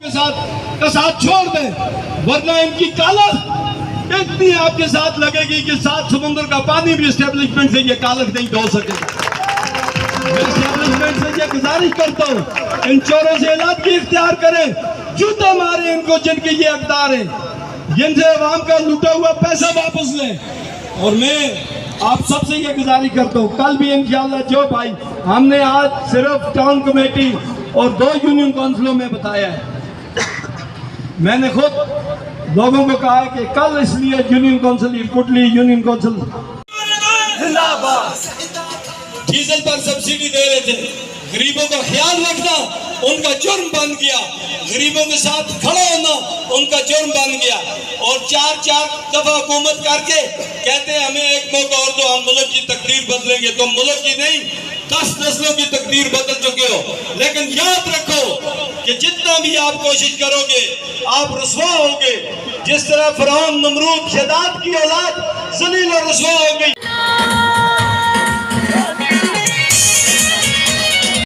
का साथ छोड़ दें, वरना इनकी कालख इतनी आपके साथ लगेगी कि 7 समुद्र का पानी भी एस्टेब्लिशमेंट से ये कालख नहीं धो सकेगा। मैं एस्टेब्लिशमेंट से ये गुजारिश करता हूँ, इन चोरों से इलाज इख्तियार करें, जूता मारे इनको जिनके ये अक़दार हैं, जिनसे अवाम का लूटा हुआ पैसा वापस लें। और मैं आप सबसे ये गुजारिश करता हूँ, कल भी इंशाअल्लाह जो भाई हमने आज सिर्फ टाउन कमेटी और 2 यूनियन काउंसिलों में बताया है, मैंने खुद लोगों को कहा है कि कल इसलिए यूनियन काउंसिल कुटली यूनियन काउंसिल जिंदाबाद। डीजल पर सब्सिडी दे रहे थे, गरीबों का ख्याल रखना उनका जुर्म बन गया, गरीबों के साथ खड़ा होना उनका जुर्म बन गया। और 4 दफा हुकूमत करके कहते हैं हमें एक मौका और दो, हम मुल्क की तकदीर बदलेंगे। तो मुल्क की नहीं 10 नस्लों की तकदीर बदल चुके हो। लेकिन याद रखो कि जितना भी आप कोशिश करोगे आप रुसवा होगे, जिस तरह फिरौन, नमरूद, शदाद की औलाद जलील और रुसवा हो गई।